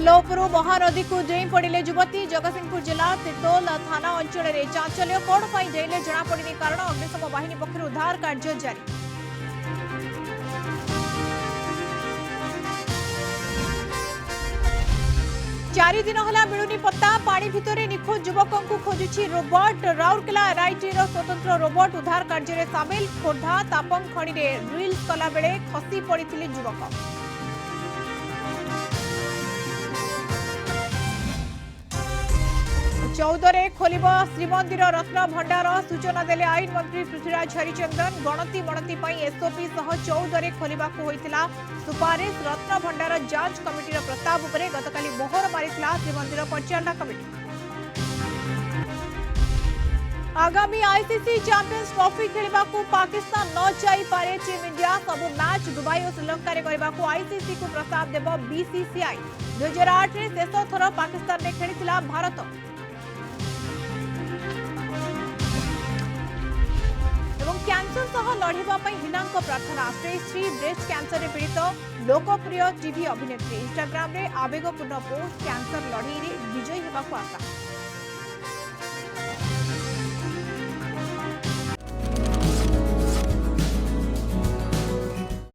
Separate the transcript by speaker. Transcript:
Speaker 1: पोलोपरू महानदी को डेई पड़े युवती जगतसिंहपुर जिला तिर्तोल थाना अंचल में चांचल्य कौन डेले जनापड़ी कारण अग्निशम बाहिनी पक्षर उद्धार कार्य जारी। 4 दिन हला मिलुनी पत्ता पानी भितरे निखोज युवकों को खोजुछि रोबोट। राउरकेला एनआईटी स्वतंत्र रोबोट उद्धार कार्य में सामिल। खोर्धा तापंग खणी में ड्रिल्स कला बेले खसी पड़िथिले युवक। चौदरे खोलिब श्रीमंदिर रत्न भंडार सूचना देले आईन मंत्री पृथ्वीराज हरिचंदन। गणति मणति एसओपी सह 14 खोलिबा को होइतिला सुपारिश। रत्न भंडार जांच कमिटीर प्रस्ताव उपरे गतकाली मोहर मारिथिला श्रीमंदिर परिचालना कमिटी। आगामी आईसीसी चैंपियंस ट्रॉफी खेलिबा को पाकिस्तान न जाई पारे टीम इंडिया। सब मैच दुबई और श्रीलंका रे करबा को आईसीसी को प्रस्ताव देबो बीसीसीआई। 2008 रे शेष थर पाकिस्तान रे खेलिथिला भारत। कैंसर सह लड़िबा हिना प्रार्थना। स्टेज 3 ब्रेस्ट कैंसर पीड़ित लोकप्रिय टीवी अभिनेत्री इंस्टाग्राम रे आवेगपूर्ण पोस्ट। कैंसर लड़ई विजयी होगा आशा।